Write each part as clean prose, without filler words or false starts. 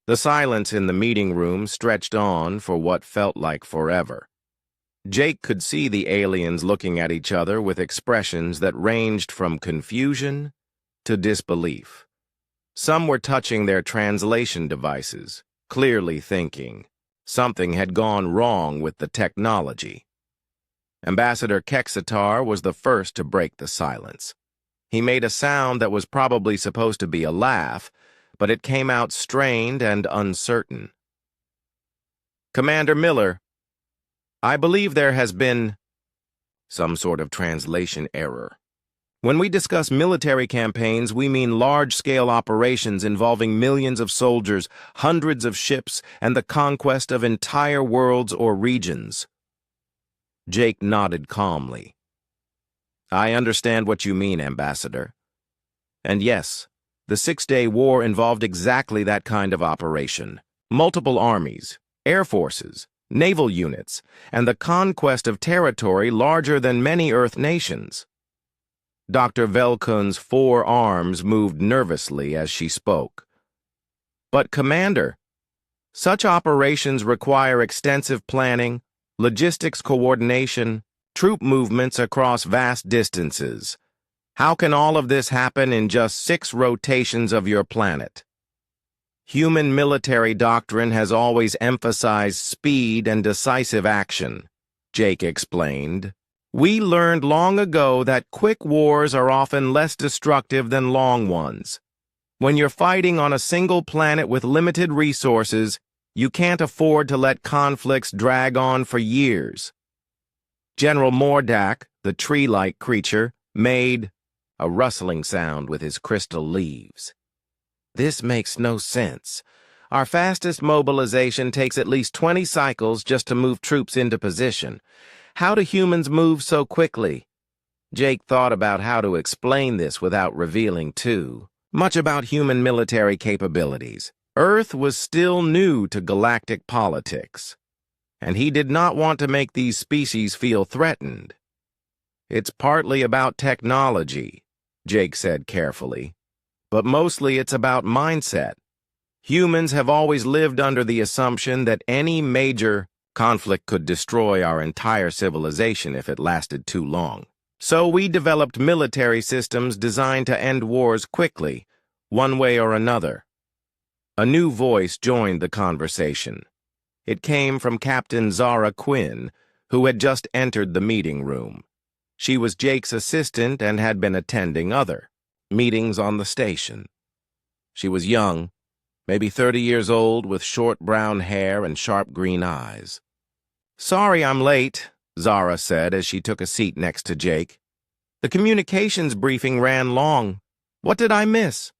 The silence in the meeting room stretched on for what felt like forever. Jake could see the aliens looking at each other with expressions that ranged from confusion to disbelief. Some were touching their translation devices, clearly thinking something had gone wrong with the technology. Ambassador Kexitar was the first to break the silence. He made a sound that was probably supposed to be a laugh, but it came out strained and uncertain. "Commander Miller, I believe there has been some sort of translation error. When we discuss military campaigns, we mean large-scale operations involving millions of soldiers, hundreds of ships, and the conquest of entire worlds or regions." Jake nodded calmly. "I understand what you mean, Ambassador. And yes, the Six-Day War involved exactly that kind of operation. Multiple armies, air forces, naval units, and the conquest of territory larger than many Earth nations." Dr. Velkun's 4 arms moved nervously as she spoke. "But, Commander, such operations require extensive planning, logistics coordination, troop movements across vast distances. How can all of this happen in just 6 rotations of your planet? Human military doctrine has always emphasized speed and decisive action," Jake explained. "We learned long ago that quick wars are often less destructive than long ones. When you're fighting on a single planet with limited resources, you can't afford to let conflicts drag on for years." General Mordak, the tree-like creature, made a rustling sound with his crystal leaves. "This makes no sense. Our fastest mobilization takes at least 20 cycles just to move troops into position. How do humans move so quickly?" Jake thought about how to explain this without revealing too much about human military capabilities. Earth was still new to galactic politics, and he did not want to make these species feel threatened. "It's partly about technology," Jake said carefully, "but mostly it's about mindset. Humans have always lived under the assumption that any major conflict could destroy our entire civilization if it lasted too long. So we developed military systems designed to end wars quickly, one way or another." A new voice joined the conversation. It came from Captain Zara Quinn, who had just entered the meeting room. She was Jake's assistant and had been attending other meetings on the station. She was young, maybe 30 years old, with short brown hair and sharp green eyes. "Sorry I'm late," Zara said as she took a seat next to Jake. "The communications briefing ran long. What did I miss?"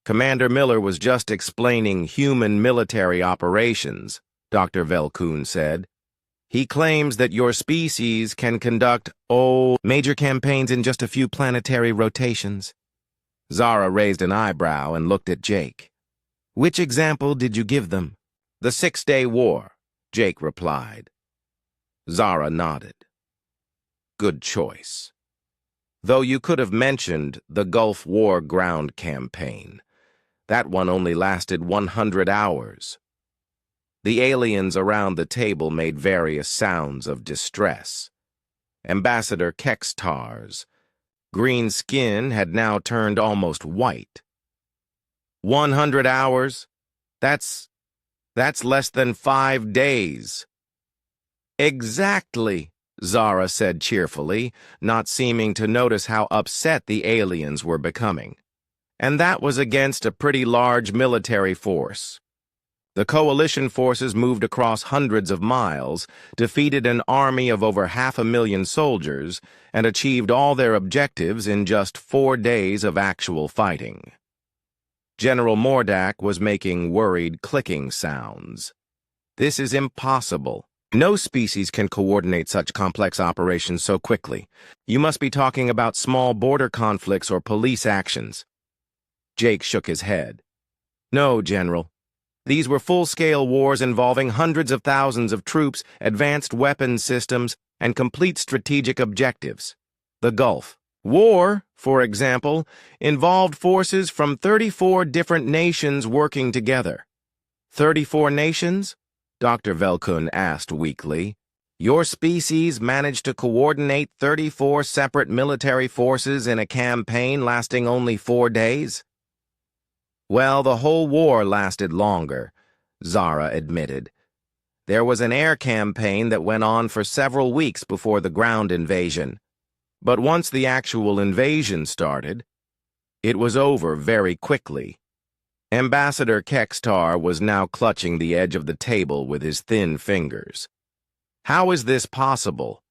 "Commander Miller was just explaining human military operations," Dr. Velkun said. "He claims that your species can conduct major campaigns in just a few planetary rotations." Zara raised an eyebrow and looked at Jake. "Which example did you give them?" "The Six-Day War," Jake replied. Zara nodded. "Good choice. Though you could have mentioned the Gulf War ground campaign. That one only lasted 100 hours. The aliens around the table made various sounds of distress. Ambassador Kexitar's green skin had now turned almost white. 100 hours? That's less than 5 days. Exactly, Zara said cheerfully, not seeming to notice how upset the aliens were becoming. And that was against a pretty large military force. The coalition forces moved across hundreds of miles, defeated an army of over 500,000 soldiers, and achieved all their objectives in just 4 days of actual fighting. General Mordak was making worried clicking sounds. "This is impossible. No species can coordinate such complex operations so quickly. You must be talking about small border conflicts or police actions." Jake shook his head. "No, General. These were full-scale wars involving hundreds of thousands of troops, advanced weapons systems, and complete strategic objectives. The Gulf War, for example, involved forces from 34 different nations working together. 34 nations? Dr. Velkun asked weakly. Your species managed to coordinate 34 separate military forces in a campaign lasting only 4 days? Well, the whole war lasted longer, Zara admitted. There was an air campaign that went on for several weeks before the ground invasion. But once the actual invasion started, it was over very quickly. Ambassador Kextar was now clutching the edge of the table with his thin fingers. How is this possible?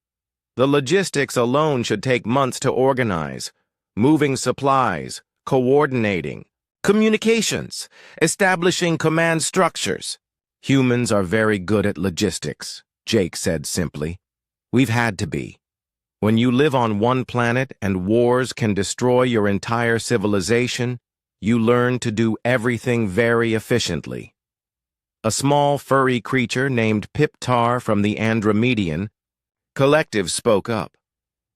The logistics alone should take months to organize. Moving supplies, coordinating, communications, establishing command structures. Humans are very good at logistics, Jake said simply. We've had to be. When you live on one planet and wars can destroy your entire civilization, you learn to do everything very efficiently. A small furry creature named Piptar from the Andromedian Collective spoke up.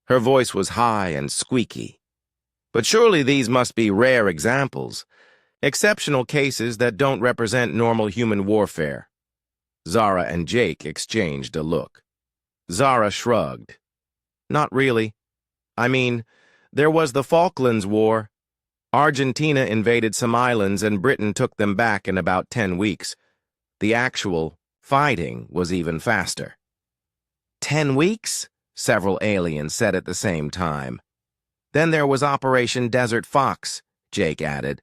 Her voice was high and squeaky. But surely these must be rare examples, exceptional cases that don't represent normal human warfare. Zara and Jake exchanged a look. Zara shrugged. Not really. I mean, there was the Falklands War. Argentina invaded some islands and Britain took them back in about 10 weeks. The actual fighting was even faster. 10 weeks? Several aliens said at the same time. Then there was Operation Desert Fox, Jake added.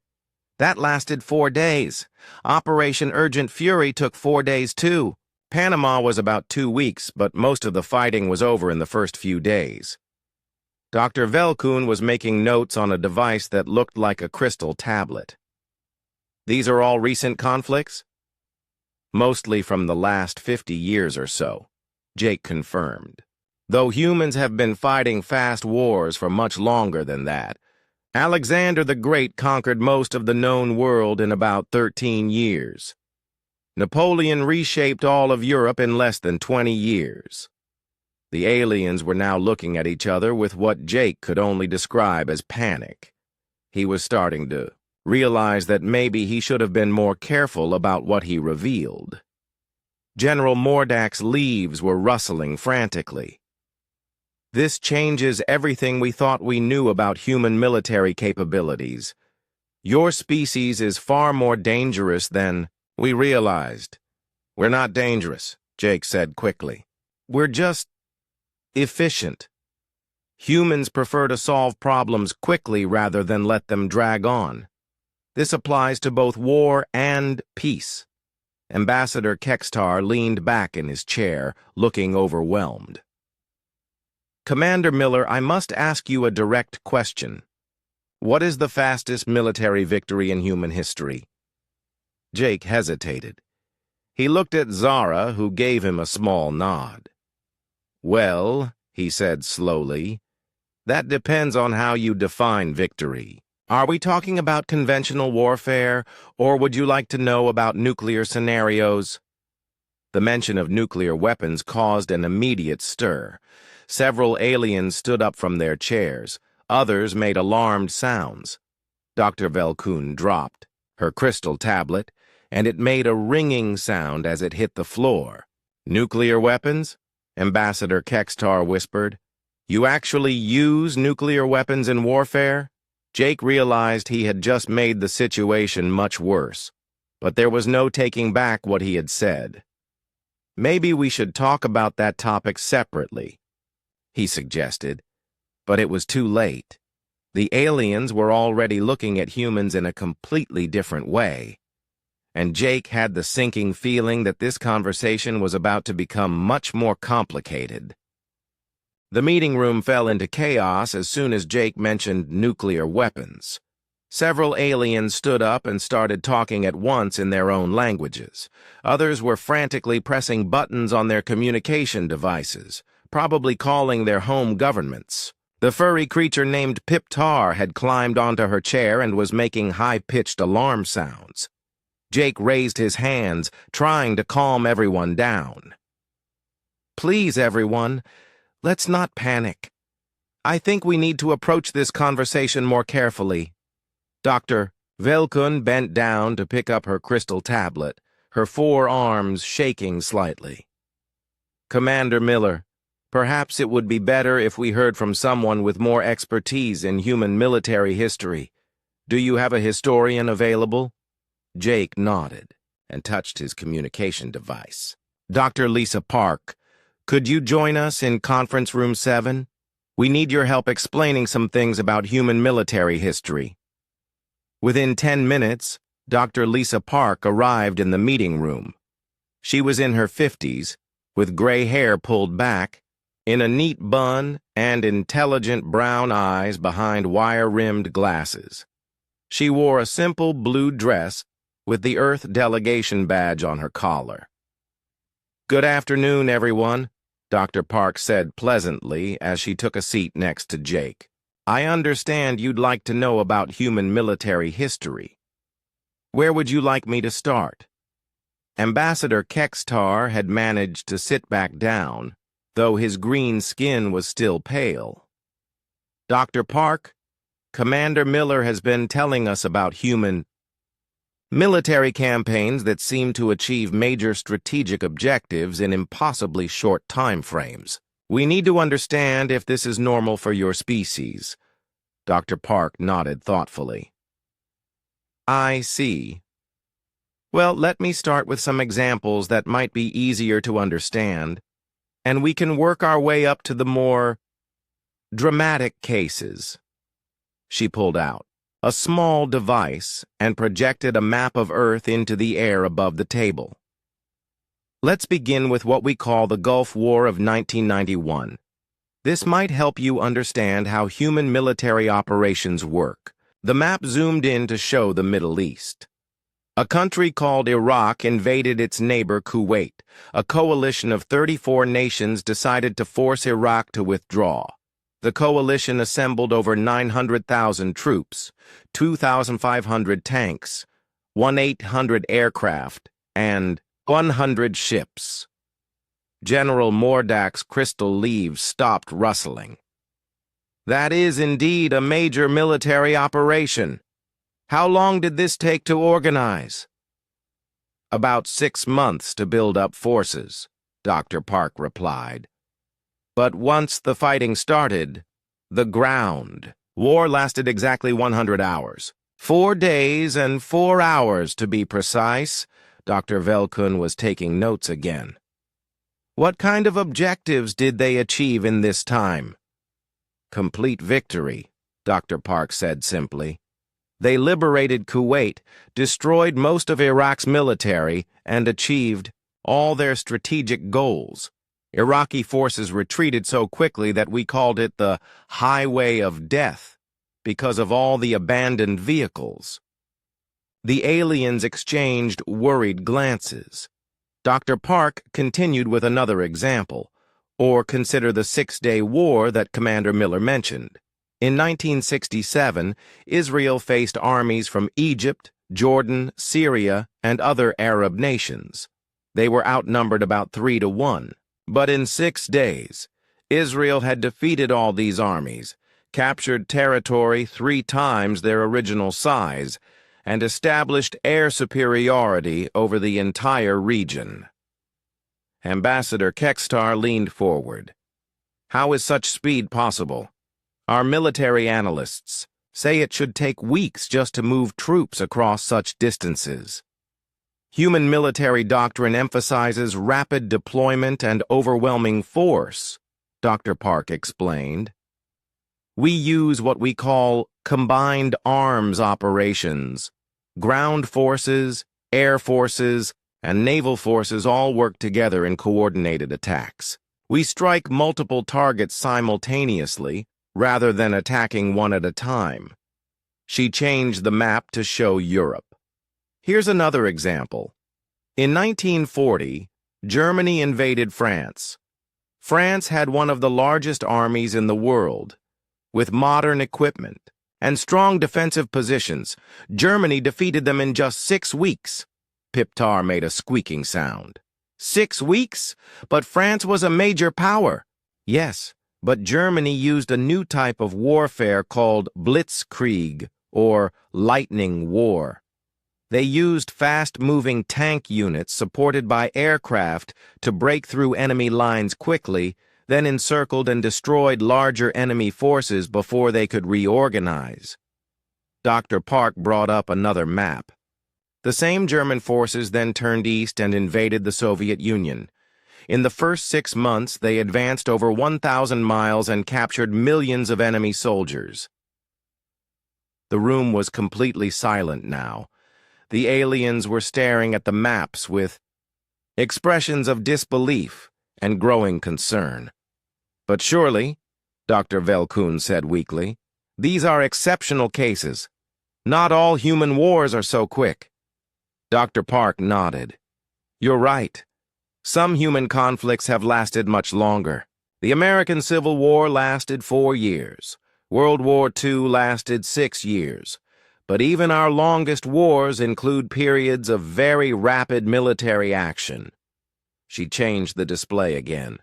That lasted 4 days. Operation Urgent Fury took 4 days too. Panama was about 2 weeks, but most of the fighting was over in the first few days. Dr. Velkun was making notes on a device that looked like a crystal tablet. These are all recent conflicts? Mostly from the last 50 years or so, Jake confirmed. Though humans have been fighting fast wars for much longer than that, Alexander the Great conquered most of the known world in about 13 years. Napoleon reshaped all of Europe in less than 20 years. The aliens were now looking at each other with what Jake could only describe as panic. He was starting to realize that maybe he should have been more careful about what he revealed. General Mordak's leaves were rustling frantically. This changes everything we thought we knew about human military capabilities. Your species is far more dangerous than we realized. We're not dangerous, Jake said quickly. We're just efficient. Humans prefer to solve problems quickly rather than let them drag on. This applies to both war and peace. Ambassador Kextar leaned back in his chair, looking overwhelmed. Commander Miller, I must ask you a direct question. What is the fastest military victory in human history? Jake hesitated. He looked at Zara, who gave him a small nod. Well, he said slowly, that depends on how you define victory. Are we talking about conventional warfare, or would you like to know about nuclear scenarios? The mention of nuclear weapons caused an immediate stir. Several aliens stood up from their chairs. Others made alarmed sounds. Dr. Velkun dropped her crystal tablet, and it made a ringing sound as it hit the floor. Nuclear weapons? Ambassador Kextar whispered. You actually use nuclear weapons in warfare? Jake realized he had just made the situation much worse, but there was no taking back what he had said. Maybe we should talk about that topic separately, he suggested, but it was too late. The aliens were already looking at humans in a completely different way, and Jake had the sinking feeling that this conversation was about to become much more complicated. The meeting room fell into chaos as soon as Jake mentioned nuclear weapons. Several aliens stood up and started talking at once in their own languages. Others were frantically pressing buttons on their communication devices, probably calling their home governments. The furry creature named Piptar had climbed onto her chair and was making high-pitched alarm sounds. Jake raised his hands, trying to calm everyone down. Please, everyone, let's not panic. I think we need to approach this conversation more carefully. Dr. Velkun bent down to pick up her crystal tablet, her forearms shaking slightly. "Commander Miller, perhaps it would be better if we heard from someone with more expertise in human military history. Do you have a historian available?" Jake nodded and touched his communication device. "Dr. Lisa Park, could you join us in Conference Room 7? We need your help explaining some things about human military history." Within 10 minutes, Dr. Lisa Park arrived in the meeting room. She was in her 50s, with gray hair pulled back, in a neat bun and intelligent brown eyes behind wire-rimmed glasses. She wore a simple blue dress with the Earth delegation badge on her collar. "Good afternoon, everyone," Dr. Park said pleasantly as she took a seat next to Jake. "I understand you'd like to know about human military history. Where would you like me to start?" Ambassador Kextar had managed to sit back down, though his green skin was still pale. "Dr. Park, Commander Miller has been telling us about human military campaigns that seem to achieve major strategic objectives in impossibly short time frames. We need to understand if this is normal for your species." Dr. Park nodded thoughtfully. "I see. Well, let me start with some examples that might be easier to understand, and we can work our way up to the more dramatic cases." She pulled out a small device and projected a map of Earth into the air above the table. "Let's begin with what we call the Gulf War of 1991. This might help you understand how human military operations work." The map zoomed in to show the Middle East. A country called Iraq invaded its neighbor Kuwait. A coalition of 34 nations decided to force Iraq to withdraw. The coalition assembled over 900,000 troops, 2,500 tanks, 1,800 aircraft, and 100 ships. General Mordak's crystal leaves stopped rustling. "That is indeed a major military operation. How long did this take to organize?" "About 6 months to build up forces," Dr. Park replied. "But once the fighting started, the ground war lasted exactly 100 hours. 4 days and 4 hours to be precise." Dr. Velkun was taking notes again. "What kind of objectives did they achieve in this time?" "Complete victory," Dr. Park said simply. "They liberated Kuwait, destroyed most of Iraq's military, and achieved all their strategic goals. Iraqi forces retreated so quickly that we called it the Highway of Death because of all the abandoned vehicles." The aliens exchanged worried glances. Dr. Park continued with another example, or consider the 6-day war that Commander Miller mentioned. In 1967, Israel faced armies from Egypt, Jordan, Syria, and other Arab nations. They were outnumbered about 3-1. But in 6 days, Israel had defeated all these armies, captured territory 3 times their original size, and established air superiority over the entire region. Ambassador Kextar leaned forward. "How is such speed possible? Our military analysts say it should take weeks just to move troops across such distances." "Human military doctrine emphasizes rapid deployment and overwhelming force," Dr. Park explained. "We use what we call combined arms operations. Ground forces, air forces, and naval forces all work together in coordinated attacks. We strike multiple targets simultaneously, rather than attacking one at a time." She changed the map to show Europe. Here's another example. In 1940, Germany invaded France. France had one of the largest armies in the world. With modern equipment and strong defensive positions, Germany defeated them in just 6 weeks. Piptar made a squeaking sound. 6 weeks? But France was a major power. Yes, but Germany used a new type of warfare called blitzkrieg, or lightning war. They used fast-moving tank units supported by aircraft to break through enemy lines quickly, then encircled and destroyed larger enemy forces before they could reorganize. Dr. Park brought up another map. The same German forces then turned east and invaded the Soviet Union. In the first 6 months, they advanced over 1,000 miles and captured millions of enemy soldiers. The room was completely silent now. The aliens were staring at the maps with expressions of disbelief and growing concern. "But surely," Dr. Velkun said weakly, "these are exceptional cases. Not all human wars are so quick." Dr. Park nodded. "You're right. Some human conflicts have lasted much longer. The American Civil War lasted 4 years. World War II lasted 6 years. But even our longest wars include periods of very rapid military action." She changed the display again.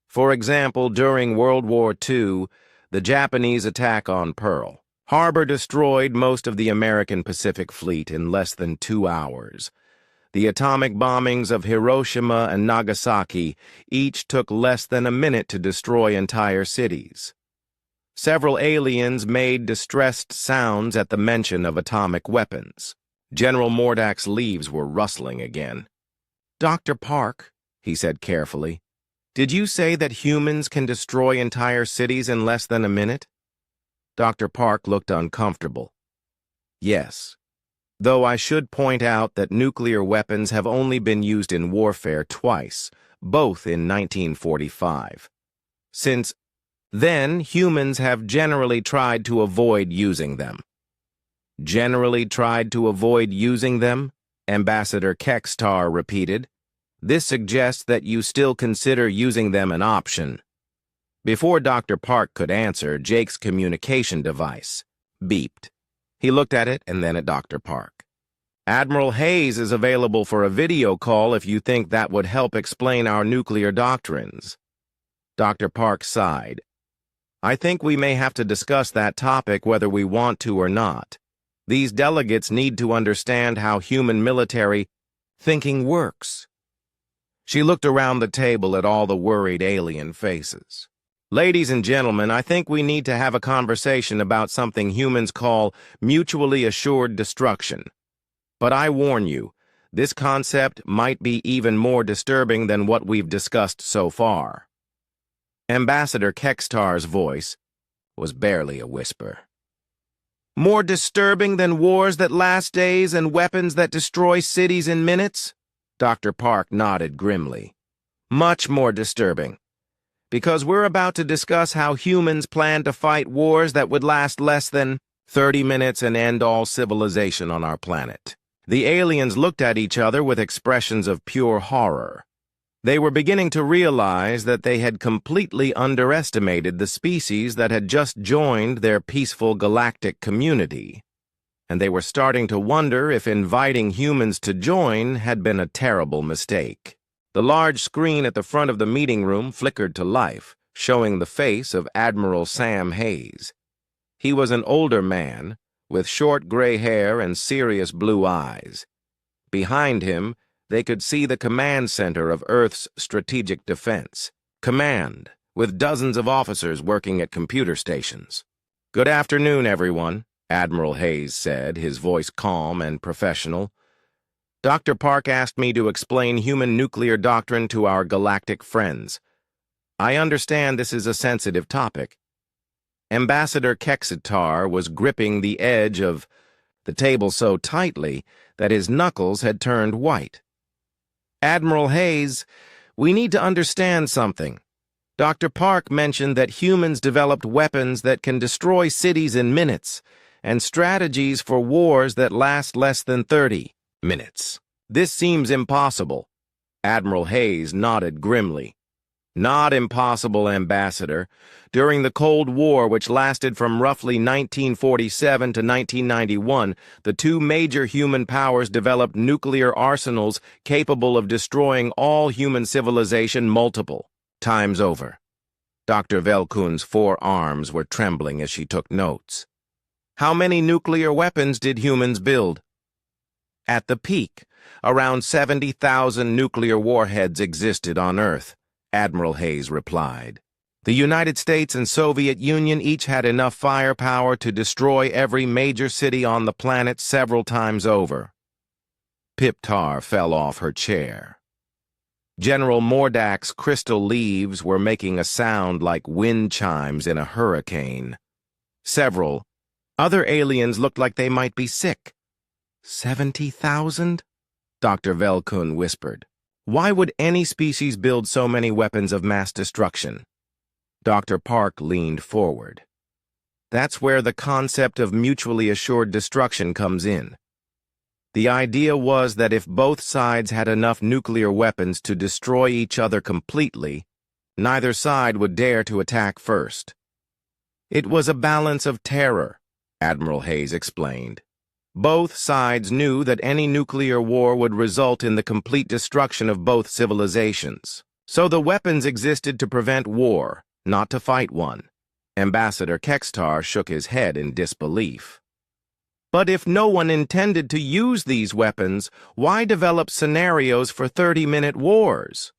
For example, during World War II, the Japanese attack on Pearl Harbor destroyed most of the American Pacific Fleet in less than 2 hours. The atomic bombings of Hiroshima and Nagasaki each took less than a minute to destroy entire cities. Several aliens made distressed sounds at the mention of atomic weapons. General Mordak's leaves were rustling again. "Dr. Park," he said carefully, "did you say that humans can destroy entire cities in less than a minute?" Dr. Park looked uncomfortable. "Yes. Though I should point out that nuclear weapons have only been used in warfare twice, both in 1945. Since then, humans have generally tried to avoid using them." "Generally tried to avoid using them?" Ambassador Kekstar repeated. "This suggests that you still consider using them an option." Before Dr. Park could answer, Jake's communication device beeped. He looked at it and then at Dr. Park. "Admiral Hayes is available for a video call if you think that would help explain our nuclear doctrines." Dr. Park sighed. "I think we may have to discuss that topic whether we want to or not. These delegates need to understand how human military thinking works." She looked around the table at all the worried alien faces. "Ladies and gentlemen, I think we need to have a conversation about something humans call mutually assured destruction. But I warn you, this concept might be even more disturbing than what we've discussed so far." Ambassador Kekstar's voice was barely a whisper. "More disturbing than wars that last days and weapons that destroy cities in minutes?" Dr. Park nodded grimly. "Much more disturbing. Because we're about to discuss how humans plan to fight wars that would last less than 30 minutes and end all civilization on our planet." The aliens looked at each other with expressions of pure horror. They were beginning to realize that they had completely underestimated the species that had just joined their peaceful galactic community, and they were starting to wonder if inviting humans to join had been a terrible mistake. The large screen at the front of the meeting room flickered to life, showing the face of Admiral Sam Hayes. He was an older man, with short gray hair and serious blue eyes. Behind him, they could see the command center of Earth's strategic defense. Command, with dozens of officers working at computer stations. "Good afternoon, everyone," Admiral Hayes said, his voice calm and professional. "Dr. Park asked me to explain human nuclear doctrine to our galactic friends. I understand this is a sensitive topic." Ambassador Kekstar was gripping the edge of the table so tightly that his knuckles had turned white. "Admiral Hayes, we need to understand something. Dr. Park mentioned that humans developed weapons that can destroy cities in minutes, and strategies for wars that last less than 30 minutes. This seems impossible." Admiral Hayes nodded grimly. "Not impossible, Ambassador. During the Cold War, which lasted from roughly 1947 to 1991, the two major human powers developed nuclear arsenals capable of destroying all human civilization multiple times over." Dr. Velkun's forearms were trembling as she took notes. "How many nuclear weapons did humans build?" At the peak, around 70,000 nuclear warheads existed on Earth, Admiral Hayes replied. The United States and Soviet Union each had enough firepower to destroy every major city on the planet several times over. Pip Tar fell off her chair. General Mordak's crystal leaves were making a sound like wind chimes in a hurricane. Several other aliens looked like they might be sick. 70,000? Dr. Velkun whispered. Why would any species build so many weapons of mass destruction? Dr. Park leaned forward. That's where the concept of mutually assured destruction comes in. The idea was that if both sides had enough nuclear weapons to destroy each other completely, neither side would dare to attack first. It was a balance of terror, Admiral Hayes explained. Both sides knew that any nuclear war would result in the complete destruction of both civilizations. So the weapons existed to prevent war, not to fight one. Ambassador Kextar shook his head in disbelief. But if no one intended to use these weapons, why develop scenarios for 30-minute wars?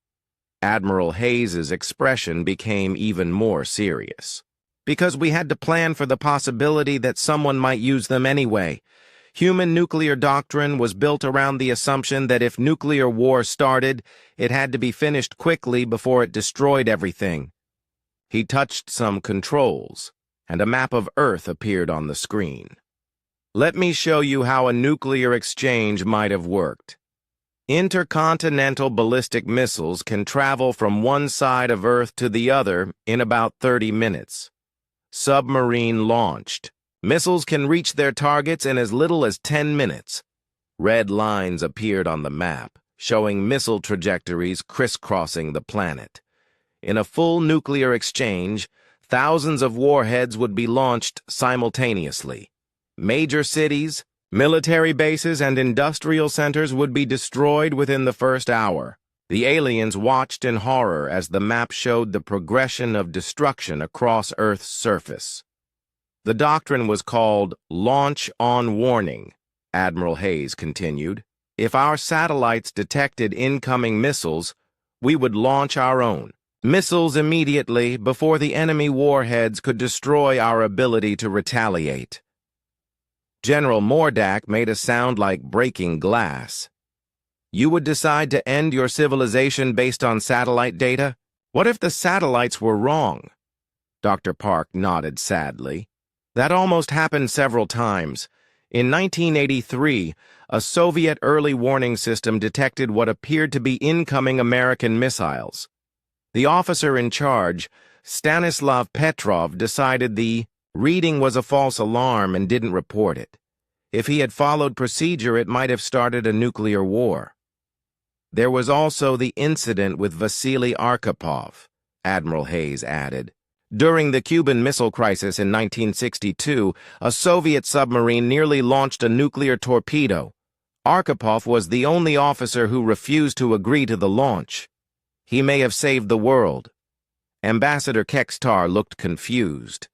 Admiral Hayes's expression became even more serious. Because we had to plan for the possibility that someone might use them anyway. Human nuclear doctrine was built around the assumption that if nuclear war started, it had to be finished quickly before it destroyed everything. He touched some controls, and a map of Earth appeared on the screen. Let me show you how a nuclear exchange might have worked. Intercontinental ballistic missiles can travel from one side of Earth to the other in about 30 minutes. Submarine launched. Missiles can reach their targets in as little as 10 minutes. Red lines appeared on the map, showing missile trajectories crisscrossing the planet. In a full nuclear exchange, thousands of warheads would be launched simultaneously. Major cities, military bases, and industrial centers would be destroyed within the first hour. The aliens watched in horror as the map showed the progression of destruction across Earth's surface. The doctrine was called Launch on Warning, Admiral Hayes continued. If our satellites detected incoming missiles, we would launch our own. Missiles immediately before the enemy warheads could destroy our ability to retaliate. General Mordak made a sound like breaking glass. You would decide to end your civilization based on satellite data? What if the satellites were wrong? Dr. Park nodded sadly. That almost happened several times. In 1983, a Soviet early warning system detected what appeared to be incoming American missiles. The officer in charge, Stanislav Petrov, decided the reading was a false alarm and didn't report it. If he had followed procedure, it might have started a nuclear war. There was also the incident with Vasily Arkhipov, Admiral Hayes added. During the Cuban Missile Crisis in 1962, a Soviet submarine nearly launched a nuclear torpedo. Arkhipov was the only officer who refused to agree to the launch. He may have saved the world. Ambassador Kextar looked confused.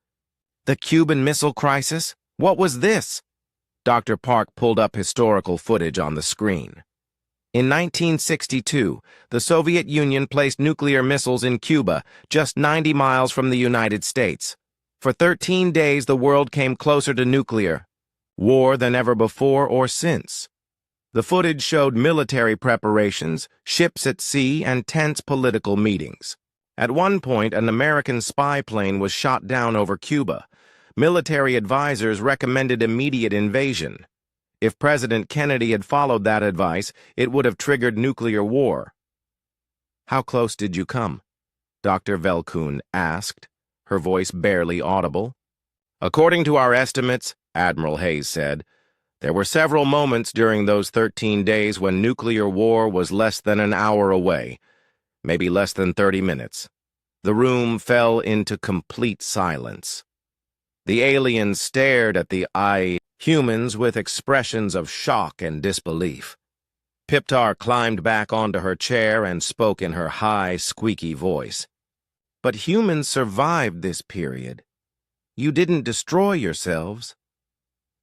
The Cuban Missile Crisis? What was this? Dr. Park pulled up historical footage on the screen. In 1962, the Soviet Union placed nuclear missiles in Cuba, just 90 miles from the United States. For 13 days, the world came closer to nuclear war than ever before or since. The footage showed military preparations, ships at sea, and tense political meetings. At one point, an American spy plane was shot down over Cuba. Military advisors recommended immediate invasion. If President Kennedy had followed that advice, it would have triggered nuclear war. How close did you come? Dr. Velkun asked, her voice barely audible. According to our estimates, Admiral Hayes said, there were several moments during those 13 days when nuclear war was less than an hour away, maybe less than 30 minutes. The room fell into complete silence. The aliens stared at the humans with expressions of shock and disbelief. Piptar climbed back onto her chair and spoke in her high, squeaky voice. But humans survived this period. You didn't destroy yourselves.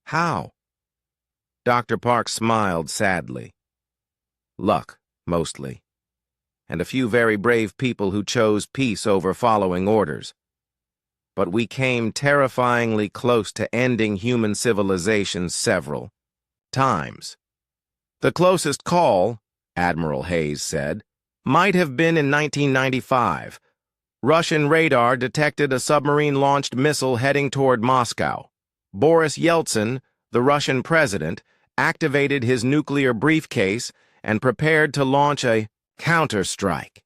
How? Dr. Park smiled sadly. Luck, mostly. And a few very brave people who chose peace over following orders. But we came terrifyingly close to ending human civilization several times. The closest call, Admiral Hayes said, might have been in 1995. Russian radar detected a submarine-launched missile heading toward Moscow. Boris Yeltsin, the Russian president, activated his nuclear briefcase and prepared to launch a counterstrike.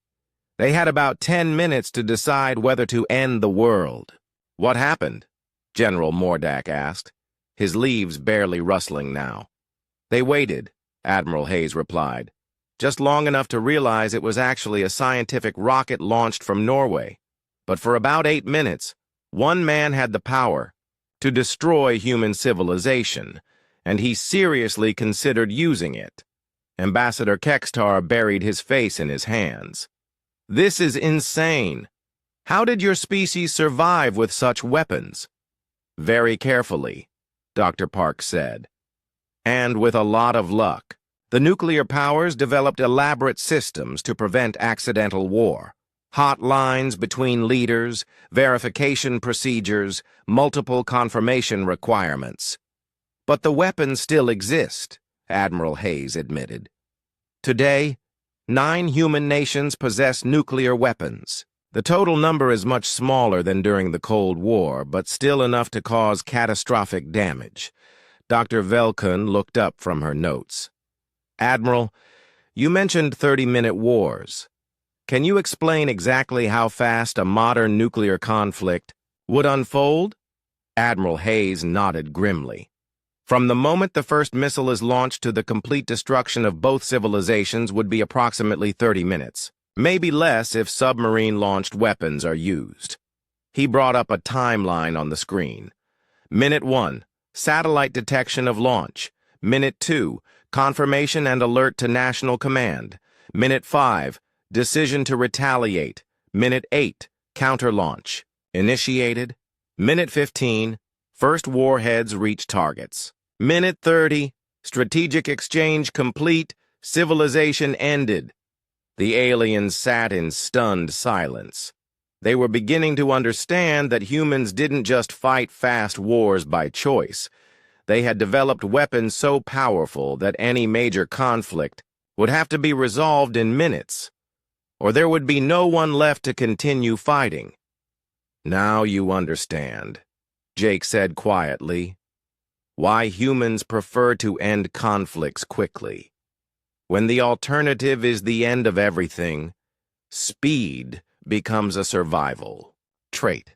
They had about 10 minutes to decide whether to end the world. What happened? General Mordak asked, his leaves barely rustling now. They waited, Admiral Hayes replied, just long enough to realize it was actually a scientific rocket launched from Norway. But for about 8 minutes, one man had the power to destroy human civilization, and he seriously considered using it. Ambassador Kextar buried his face in his hands. This is insane. How did your species survive with such weapons? Very carefully, Dr. Park said. And with a lot of luck. The nuclear powers developed elaborate systems to prevent accidental war. Hotlines between leaders, verification procedures, multiple confirmation requirements. But the weapons still exist, Admiral Hayes admitted. Today, 9 human nations possess nuclear weapons. The total number is much smaller than during the Cold War, but still enough to cause catastrophic damage. Dr. Velkun looked up from her notes. Admiral, you mentioned 30-minute wars. Can you explain exactly how fast a modern nuclear conflict would unfold? Admiral Hayes nodded grimly. From the moment the first missile is launched to the complete destruction of both civilizations would be approximately 30 minutes. Maybe less if submarine-launched weapons are used. He brought up a timeline on the screen. Minute 1, satellite detection of launch. Minute 2, confirmation and alert to national command. Minute 5, decision to retaliate. Minute 8, counter-launch. Initiated. Minute 15, first warheads reach targets. Minute 30, strategic exchange complete, civilization ended. The aliens sat in stunned silence. They were beginning to understand that humans didn't just fight fast wars by choice. They had developed weapons so powerful that any major conflict would have to be resolved in minutes, or there would be no one left to continue fighting. Now you understand, Jake said quietly, why humans prefer to end conflicts quickly. When the alternative is the end of everything, speed becomes a survival trait.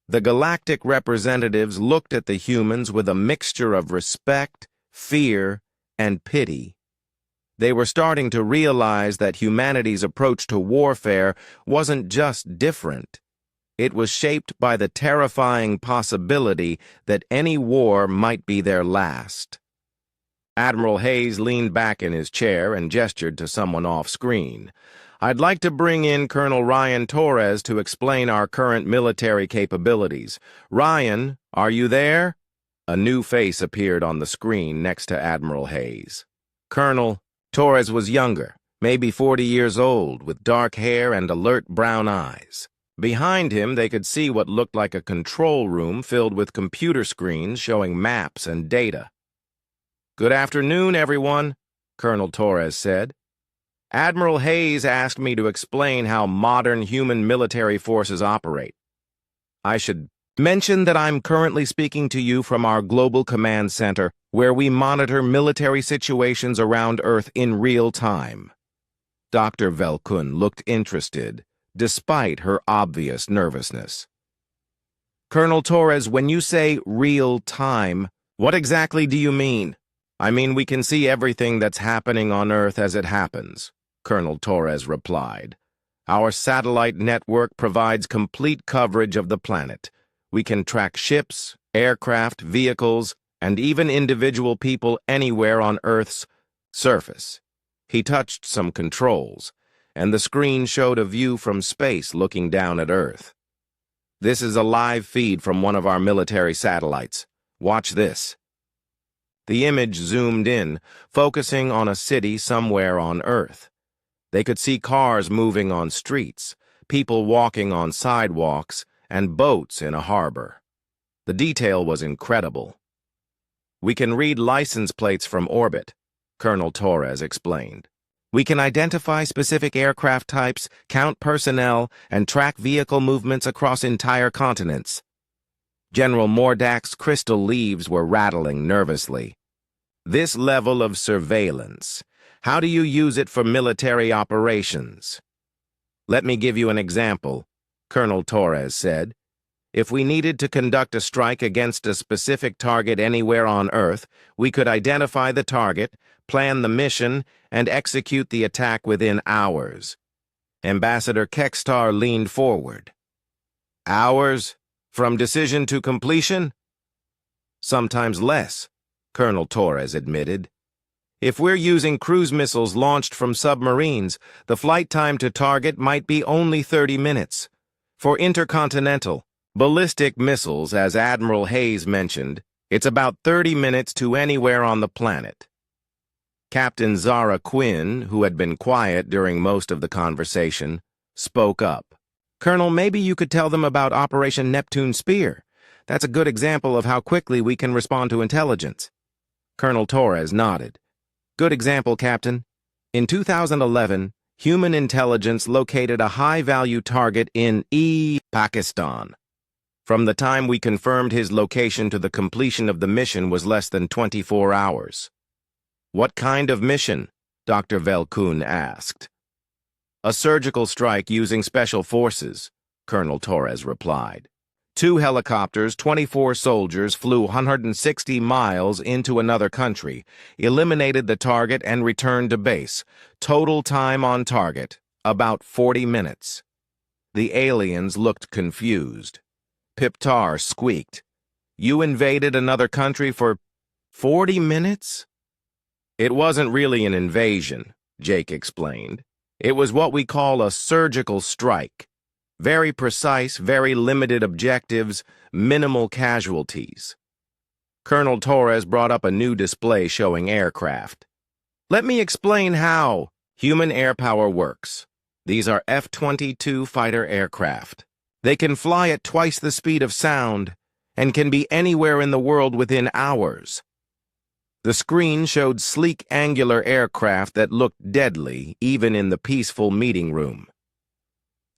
The galactic representatives looked at the humans with a mixture of respect, fear, and pity. They were starting to realize that humanity's approach to warfare wasn't just different. It was shaped by the terrifying possibility that any war might be their last. Admiral Hayes leaned back in his chair and gestured to someone off-screen. I'd like to bring in Colonel Ryan Torres to explain our current military capabilities. Ryan, are you there? A new face appeared on the screen next to Admiral Hayes. Colonel Torres was younger, maybe 40 years old, with dark hair and alert brown eyes. Behind him, they could see what looked like a control room filled with computer screens showing maps and data. Good afternoon, everyone, Colonel Torres said. Admiral Hayes asked me to explain how modern human military forces operate. I should mention that I'm currently speaking to you from our Global Command Center, where we monitor military situations around Earth in real time. Dr. Velkun looked interested, despite her obvious nervousness. Colonel Torres, when you say real time, what exactly do you mean? I mean, we can see everything that's happening on Earth as it happens, Colonel Torres replied. Our satellite network provides complete coverage of the planet. We can track ships, aircraft, vehicles, and even individual people anywhere on Earth's surface. He touched some controls, and the screen showed a view from space looking down at Earth. This is a live feed from one of our military satellites. Watch this. The image zoomed in, focusing on a city somewhere on Earth. They could see cars moving on streets, people walking on sidewalks, and boats in a harbor. The detail was incredible. "We can read license plates from orbit," Colonel Torres explained. "We can identify specific aircraft types, count personnel, and track vehicle movements across entire continents." General Mordak's crystal leaves were rattling nervously. "This level of surveillance, how do you use it for military operations?" "Let me give you an example," Colonel Torres said. "If we needed to conduct a strike against a specific target anywhere on Earth, we could identify the target, plan the mission, and execute the attack within hours." Ambassador Kextar leaned forward. "Hours? From decision to completion?" "Sometimes less," Colonel Torres admitted. "If we're using cruise missiles launched from submarines, the flight time to target might be only 30 minutes. For intercontinental, ballistic missiles, as Admiral Hayes mentioned, it's about 30 minutes to anywhere on the planet." Captain Zara Quinn, who had been quiet during most of the conversation, spoke up. "Colonel, maybe you could tell them about Operation Neptune Spear. That's a good example of how quickly we can respond to intelligence." Colonel Torres nodded. "Good example, Captain. In 2011, human intelligence located a high-value target in Pakistan. From the time we confirmed his location to the completion of the mission was less than 24 hours. "What kind of mission?" Dr. Velkun asked. "A surgical strike using special forces," Colonel Torres replied. 2 helicopters, 24 soldiers flew 160 miles into another country, eliminated the target, and returned to base. Total time on target, about 40 minutes. The aliens looked confused. Piptar squeaked. "You invaded another country for 40 minutes?" "It wasn't really an invasion," Jake explained. "It was what we call a surgical strike. Very precise, very limited objectives, minimal casualties." Colonel Torres brought up a new display showing aircraft. "Let me explain how human air power works. These are F-22 fighter aircraft. They can fly at twice the speed of sound and can be anywhere in the world within hours." The screen showed sleek angular aircraft that looked deadly even in the peaceful meeting room.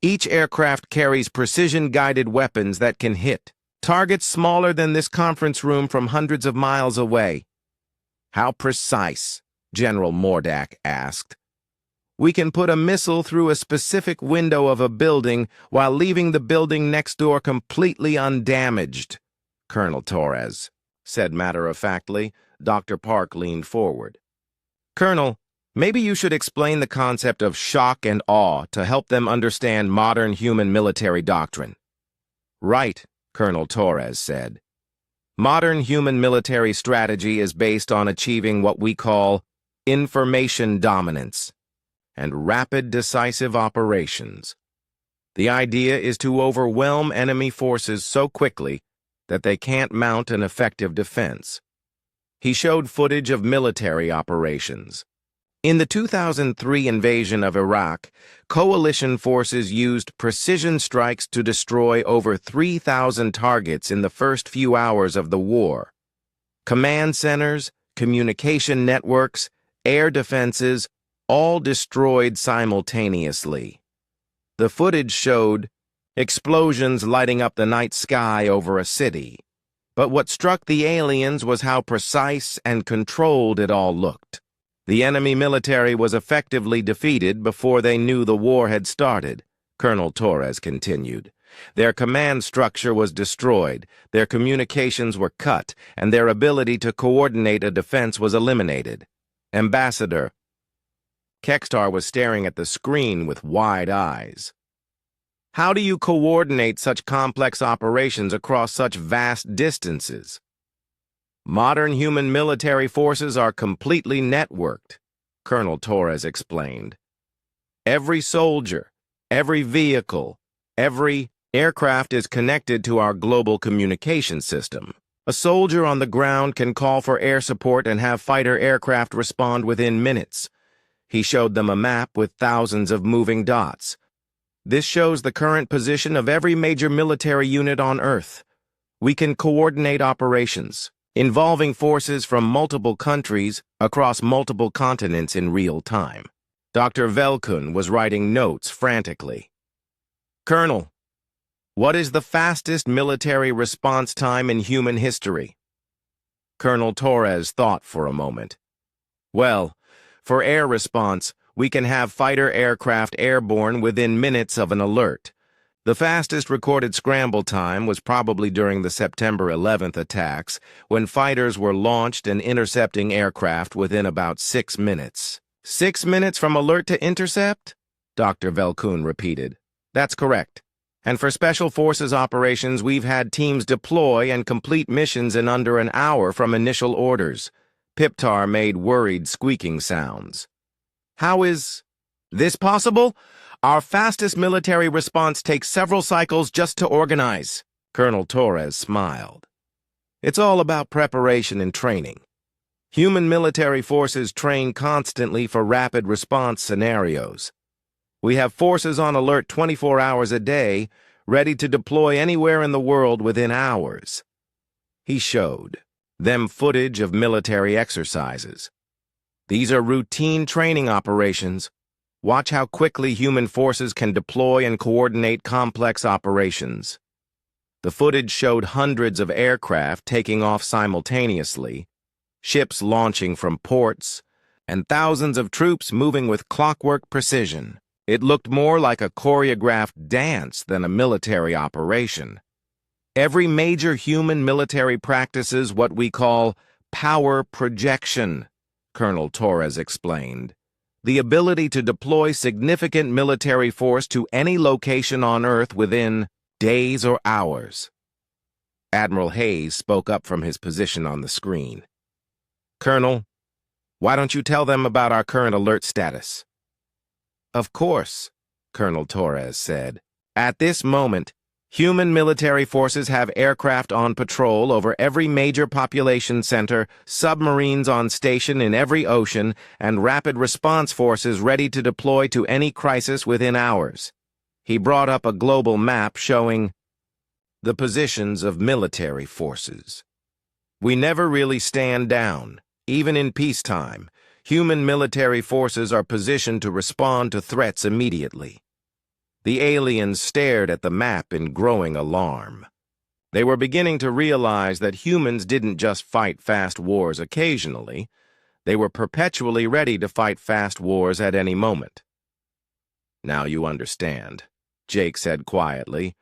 Each aircraft carries precision-guided weapons that can hit targets smaller than this conference room from hundreds of miles away. "How precise?" General Mordak asked. "We can put a missile through a specific window of a building while leaving the building next door completely undamaged," Colonel Torres said matter-of-factly. Dr. Park leaned forward. "Colonel, maybe you should explain the concept of shock and awe to help them understand modern human military doctrine." "Right," Colonel Torres said. "Modern human military strategy is based on achieving what we call information dominance and rapid decisive operations. The idea is to overwhelm enemy forces so quickly that they can't mount an effective defense." He showed footage of military operations. In the 2003 invasion of Iraq, coalition forces used precision strikes to destroy over 3,000 targets in the first few hours of the war. Command centers, communication networks, air defenses, all destroyed simultaneously. The footage showed explosions lighting up the night sky over a city. But what struck the aliens was how precise and controlled it all looked. The enemy military was effectively defeated before they knew the war had started, Colonel Torres continued. Their command structure was destroyed, their communications were cut, and their ability to coordinate a defense was eliminated. Ambassador Kextar was staring at the screen with wide eyes. "How do you coordinate such complex operations across such vast distances?" "Modern human military forces are completely networked," Colonel Torres explained. "Every soldier, every vehicle, every aircraft is connected to our global communication system. A soldier on the ground can call for air support and have fighter aircraft respond within minutes. He showed them a map with thousands of moving dots. This shows the current position of every major military unit on Earth. We can coordinate operations, involving forces from multiple countries across multiple continents in real time. Dr. Velkun was writing notes frantically. Colonel, what is the fastest military response time in human history? Colonel Torres thought for a moment. Well, for air response, we can have fighter aircraft airborne within minutes of an alert. The fastest recorded scramble time was probably during the September 11th attacks, when fighters were launched and intercepting aircraft within about 6 minutes. 6 minutes from alert to intercept? Dr. Velkun repeated. That's correct. And for Special Forces operations, we've had teams deploy and complete missions in under an hour from initial orders. Piptar made worried squeaking sounds. How is this possible? Our fastest military response takes several cycles just to organize. Colonel Torres smiled. It's all about preparation and training. Human military forces train constantly for rapid response scenarios. We have forces on alert 24 hours a day, ready to deploy anywhere in the world within hours. He showed them footage of military exercises. These are routine training operations. Watch how quickly human forces can deploy and coordinate complex operations. The footage showed hundreds of aircraft taking off simultaneously, ships launching from ports, and thousands of troops moving with clockwork precision. It looked more like a choreographed dance than a military operation. Every major human military practices what we call power projection, Colonel Torres explained. The ability to deploy significant military force to any location on Earth within days or hours. Admiral Hayes spoke up from his position on the screen. Colonel, why don't you tell them about our current alert status? Of course, Colonel Torres said. At this moment, human military forces have aircraft on patrol over every major population center, submarines on station in every ocean, and rapid response forces ready to deploy to any crisis within hours. He brought up a global map showing the positions of military forces. We never really stand down. Even in peacetime, human military forces are positioned to respond to threats immediately. The aliens stared at the map in growing alarm. They were beginning to realize that humans didn't just fight fast wars occasionally. They were perpetually ready to fight fast wars at any moment. Now you understand, Jake said quietly,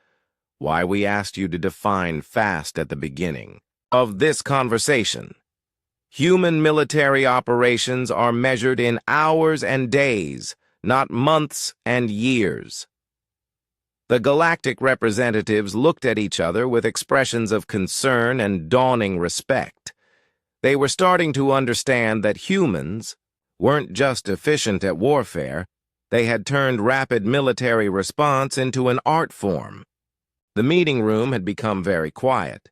why we asked you to define fast at the beginning of this conversation. Human military operations are measured in hours and days, not months and years. The galactic representatives looked at each other with expressions of concern and dawning respect. They were starting to understand that humans weren't just efficient at warfare, they had turned rapid military response into an art form. The meeting room had become very quiet.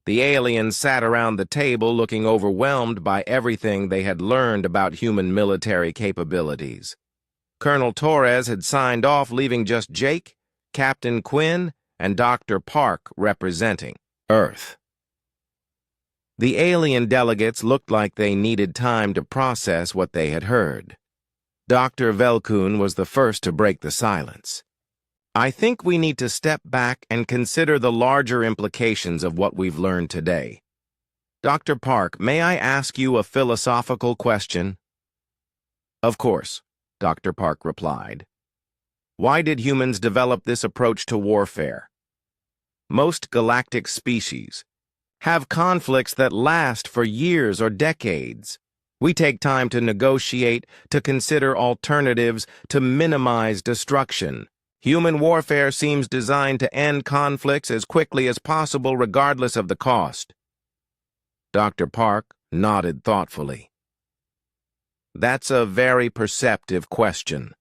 The aliens sat around the table looking overwhelmed by everything they had learned about human military capabilities. Colonel Torres had signed off, leaving just Jake, Captain Quinn, and Dr. Park representing Earth. The alien delegates looked like they needed time to process what they had heard. Dr. Velkun was the first to break the silence. I think we need to step back and consider the larger implications of what we've learned today. Dr. Park, may I ask you a philosophical question? Of course, Dr. Park replied. Why did humans develop this approach to warfare? Most galactic species have conflicts that last for years or decades. We take time to negotiate, to consider alternatives, to minimize destruction. Human warfare seems designed to end conflicts as quickly as possible regardless of the cost. Dr. Park nodded thoughtfully. That's a very perceptive question,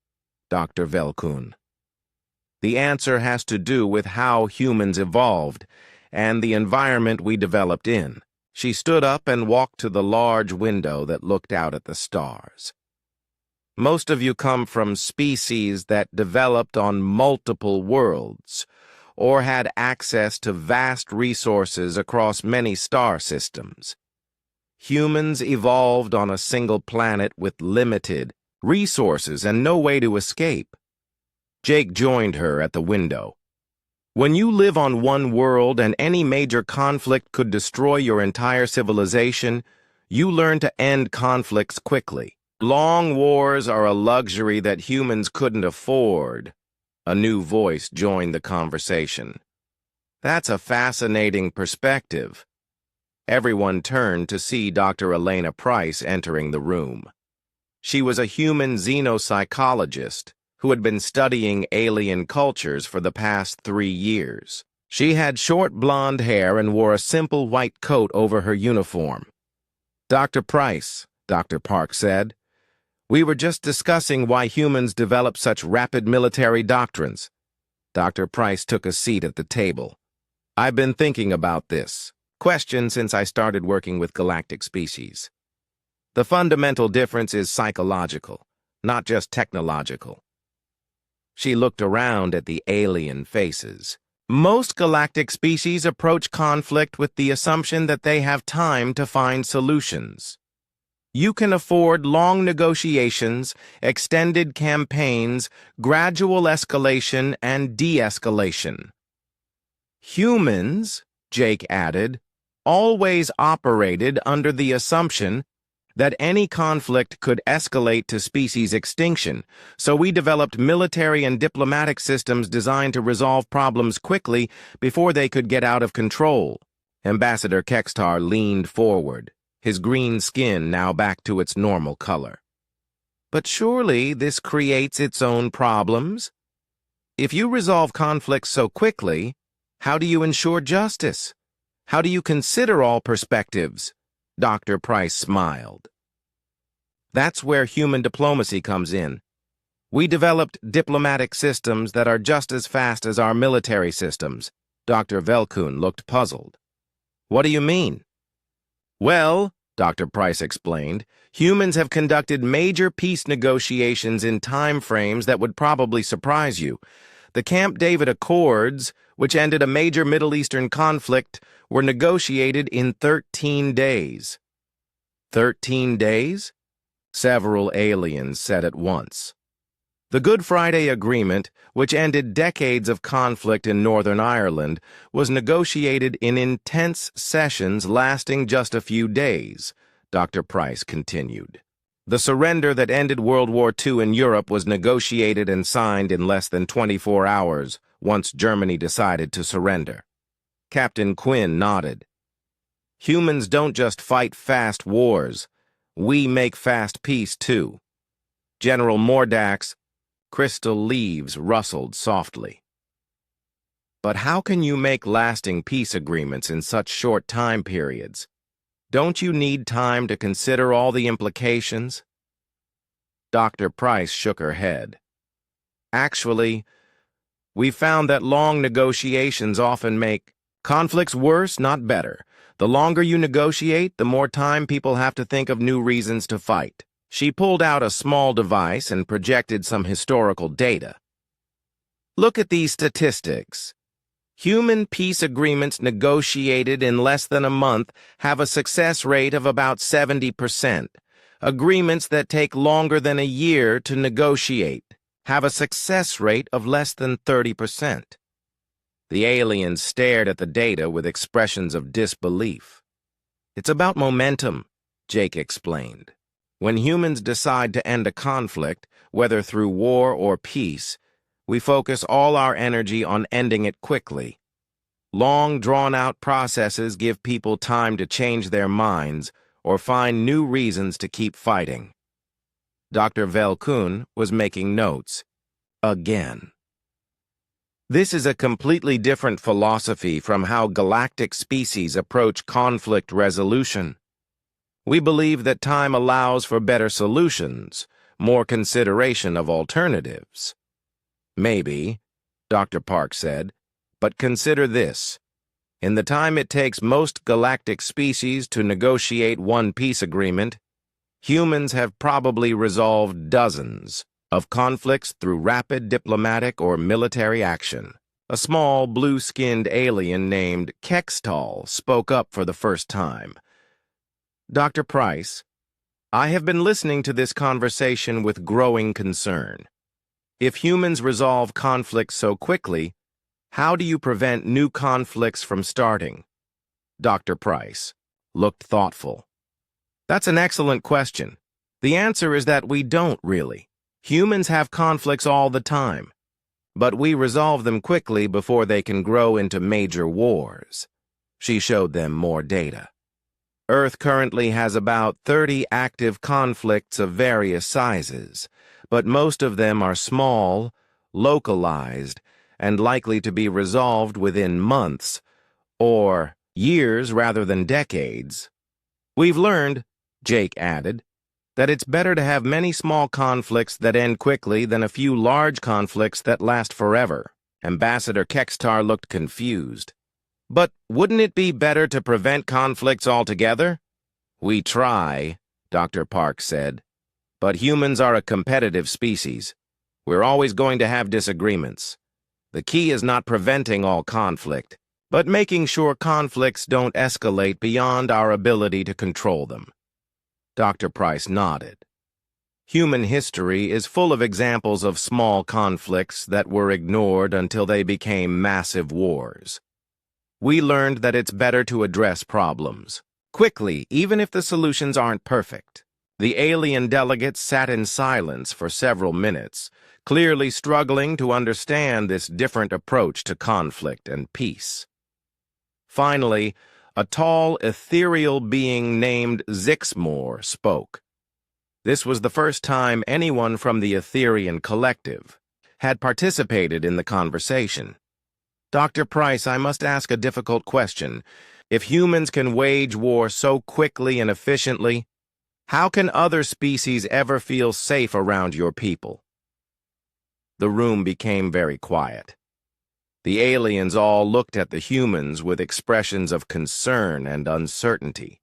Dr. Velkun. The answer has to do with how humans evolved and the environment we developed in. She stood up and walked to the large window that looked out at the stars. Most of you come from species that developed on multiple worlds, or had access to vast resources across many star systems. Humans evolved on a single planet with limited resources and no way to escape. Jake joined her at the window. When you live on one world and any major conflict could destroy your entire civilization, you learn to end conflicts quickly. Long wars are a luxury that humans couldn't afford. A new voice joined the conversation. That's a fascinating perspective. Everyone turned to see Dr. Elena Price entering the room. She was a human xenopsychologist who had been studying alien cultures for the past 3 years. She had short blonde hair and wore a simple white coat over her uniform. "Dr. Price," Dr. Park said, "we were just discussing why humans develop such rapid military doctrines." Dr. Price took a seat at the table. "I've been thinking about this question since I started working with galactic species. The fundamental difference is psychological, not just technological." She looked around at the alien faces. Most galactic species approach conflict with the assumption that they have time to find solutions. You can afford long negotiations, extended campaigns, gradual escalation, and de-escalation. Humans, Jake added, always operated under the assumption that any conflict could escalate to species extinction, so we developed military and diplomatic systems designed to resolve problems quickly before they could get out of control. Ambassador Kextar leaned forward, his green skin now back to its normal color. "But surely this creates its own problems? If you resolve conflicts so quickly, how do you ensure justice? How do you consider all perspectives?" Dr. Price smiled. "That's where human diplomacy comes in. We developed diplomatic systems that are just as fast as our military systems." Dr. Velkun looked puzzled. "What do you mean?" "Well," Dr. Price explained, "humans have conducted major peace negotiations in time frames that would probably surprise you. The Camp David Accords, which ended a major Middle Eastern conflict, were negotiated in 13 days. 13 days? Several aliens said at once. The Good Friday Agreement, which ended decades of conflict in Northern Ireland, was negotiated in intense sessions lasting just a few days, Dr. Price continued. The surrender that ended World War II in Europe was negotiated and signed in less than 24 hours once Germany decided to surrender. Captain Quinn nodded. "Humans don't just fight fast wars. We make fast peace, too." General Mordak's crystal leaves rustled softly. "But how can you make lasting peace agreements in such short time periods? Don't you need time to consider all the implications?" Dr. Price shook her head. "Actually, we found that long negotiations often make conflicts worse, not better. The longer you negotiate, the more time people have to think of new reasons to fight." She pulled out a small device and projected some historical data. "Look at these statistics. Human peace agreements negotiated in less than a month have a success rate of about 70%. Agreements that take longer than a year to negotiate have a success rate of less than 30%. The aliens stared at the data with expressions of disbelief. "It's about momentum," Jake explained. "When humans decide to end a conflict, whether through war or peace, we focus all our energy on ending it quickly. Long, drawn-out processes give people time to change their minds or find new reasons to keep fighting." Dr. Velkun was making notes. Again. "This is a completely different philosophy from how galactic species approach conflict resolution. We believe that time allows for better solutions, more consideration of alternatives." "Maybe," Dr. Park said, "but consider this. In the time it takes most galactic species to negotiate one peace agreement, humans have probably resolved dozens of conflicts through rapid diplomatic or military action. A small, blue-skinned alien named Kextal spoke up for the first time. Dr. Price, I have been listening to this conversation with growing concern. If humans resolve conflicts so quickly, how do you prevent new conflicts from starting? Dr. Price looked thoughtful. That's an excellent question. The answer is that we don't really. Humans have conflicts all the time, but we resolve them quickly before they can grow into major wars. She showed them more data. Earth currently has about 30 active conflicts of various sizes, but most of them are small, localized, and likely to be resolved within months, or years rather than decades. We've learned, Jake added, that it's better to have many small conflicts that end quickly than a few large conflicts that last forever. Ambassador Kextar looked confused. But wouldn't it be better to prevent conflicts altogether? We try, Dr. Park said. But humans are a competitive species. We're always going to have disagreements. The key is not preventing all conflict, but making sure conflicts don't escalate beyond our ability to control them. Dr. Price nodded. Human history is full of examples of small conflicts that were ignored until they became massive wars. We learned that it's better to address problems quickly, even if the solutions aren't perfect. The alien delegates sat in silence for several minutes, clearly struggling to understand this different approach to conflict and peace. Finally, a tall, ethereal being named Zixmore spoke. This was the first time anyone from the Etherian collective had participated in the conversation. Dr. Price, I must ask a difficult question. If humans can wage war so quickly and efficiently, how can other species ever feel safe around your people? The room became very quiet. The aliens all looked at the humans with expressions of concern and uncertainty.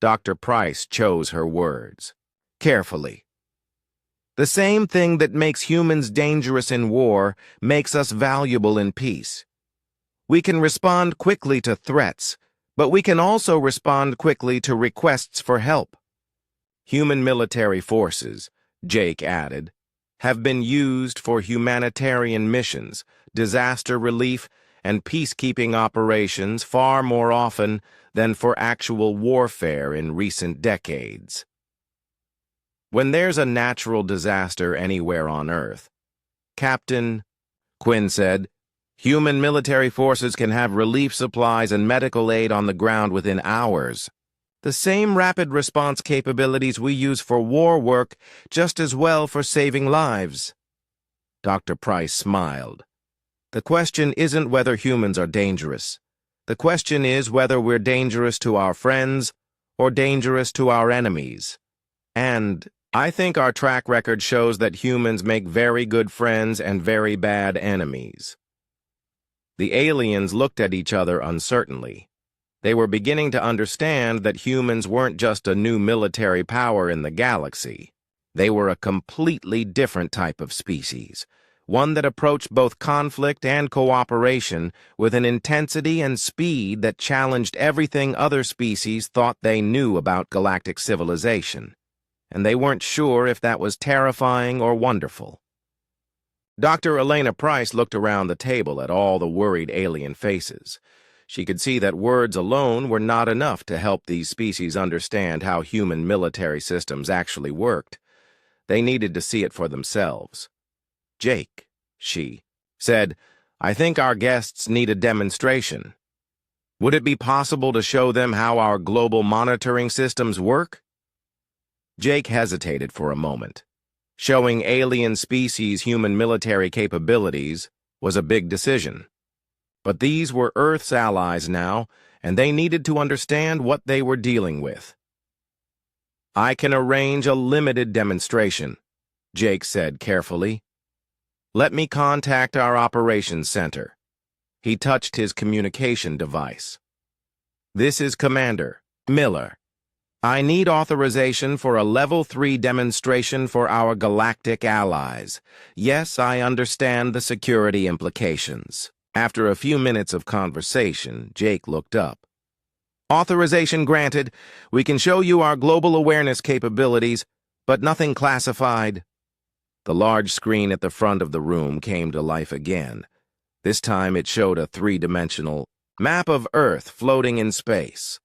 Dr. Price chose her words carefully. The same thing that makes humans dangerous in war makes us valuable in peace. We can respond quickly to threats, but we can also respond quickly to requests for help. Human military forces, Jake added, have been used for humanitarian missions, disaster relief, and peacekeeping operations far more often than for actual warfare in recent decades. When there's a natural disaster anywhere on Earth, Captain Quinn said, human military forces can have relief supplies and medical aid on the ground within hours. The same rapid response capabilities we use for war work just as well for saving lives. Dr. Price smiled. The question isn't whether humans are dangerous. The question is whether we're dangerous to our friends or dangerous to our enemies. And I think our track record shows that humans make very good friends and very bad enemies. The aliens looked at each other uncertainly. They were beginning to understand that humans weren't just a new military power in the galaxy. They were a completely different type of species, one that approached both conflict and cooperation with an intensity and speed that challenged everything other species thought they knew about galactic civilization. And they weren't sure if that was terrifying or wonderful. Dr. Elena Price looked around the table at all the worried alien faces. She could see that words alone were not enough to help these species understand how human military systems actually worked. They needed to see it for themselves. Jake, she said, I think our guests need a demonstration. Would it be possible to show them how our global monitoring systems work? Jake hesitated for a moment. Showing alien species human military capabilities was a big decision. But these were Earth's allies now, and they needed to understand what they were dealing with. I can arrange a limited demonstration, Jake said carefully. Let me contact our operations center. He touched his communication device. "This is Commander Miller. I need authorization for a Level 3 demonstration for our galactic allies. Yes, I understand the security implications." After a few minutes of conversation, Jake looked up. "Authorization granted. We can show you our global awareness capabilities, but nothing classified." The large screen at the front of the room came to life again. This time it showed a three-dimensional map of Earth floating in space.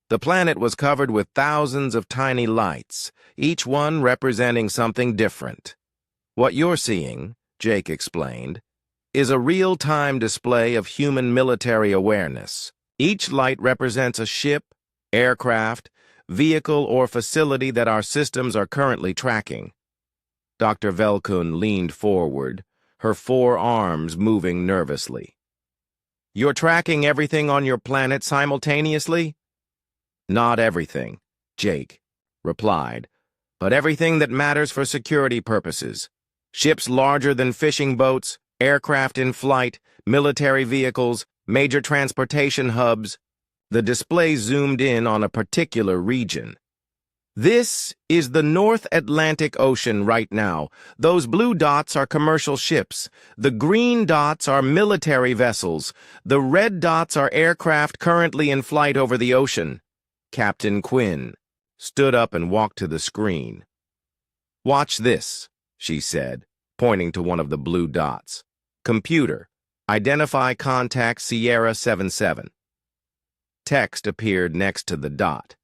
The planet was covered with thousands of tiny lights, each one representing something different. "What you're seeing," Jake explained, "is a real-time display of human military awareness. Each light represents a ship, aircraft, vehicle, or facility that our systems are currently tracking." Dr. Velkun leaned forward, her four arms moving nervously. "You're tracking everything on your planet simultaneously?" "Not everything," Jake replied, "but everything that matters for security purposes. Ships larger than fishing boats, aircraft in flight, military vehicles, major transportation hubs." The display zoomed in on a particular region. "This is the North Atlantic Ocean right now. Those blue dots are commercial ships. The green dots are military vessels. The red dots are aircraft currently in flight over the ocean." Captain Quinn stood up and walked to the screen. "Watch this," she said, pointing to one of the blue dots. "Computer, identify contact Sierra 77. Text appeared next to the dot.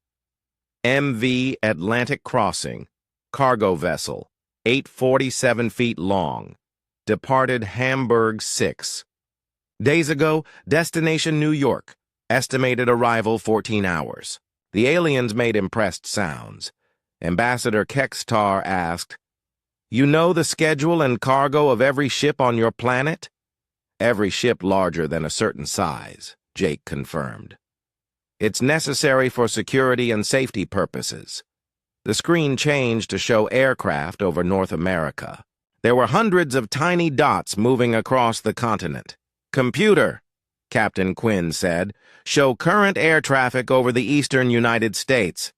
"MV Atlantic Crossing, cargo vessel, 847 feet long, departed Hamburg 6. Days ago, destination New York, estimated arrival 14 hours. The aliens made impressed sounds. Ambassador Kextar asked, "You know the schedule and cargo of every ship on your planet?" "Every ship larger than a certain size," Jake confirmed. "It's necessary for security and safety purposes." The screen changed to show aircraft over North America. There were hundreds of tiny dots moving across the continent. "Computer," Captain Quinn said, "show current air traffic over the eastern United States."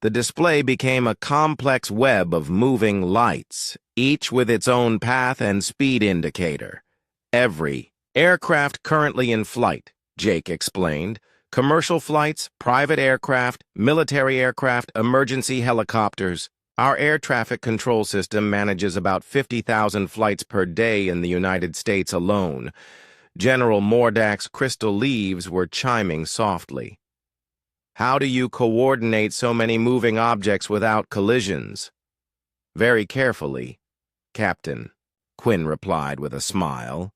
The display became a complex web of moving lights, each with its own path and speed indicator. "Every aircraft currently in flight," Jake explained. "Commercial flights, private aircraft, military aircraft, emergency helicopters. Our air traffic control system manages about 50,000 flights per day in the United States alone." General Mordak's crystal leaves were chiming softly. "How do you coordinate so many moving objects without collisions?" "Very carefully, Captain," Quinn replied with a smile,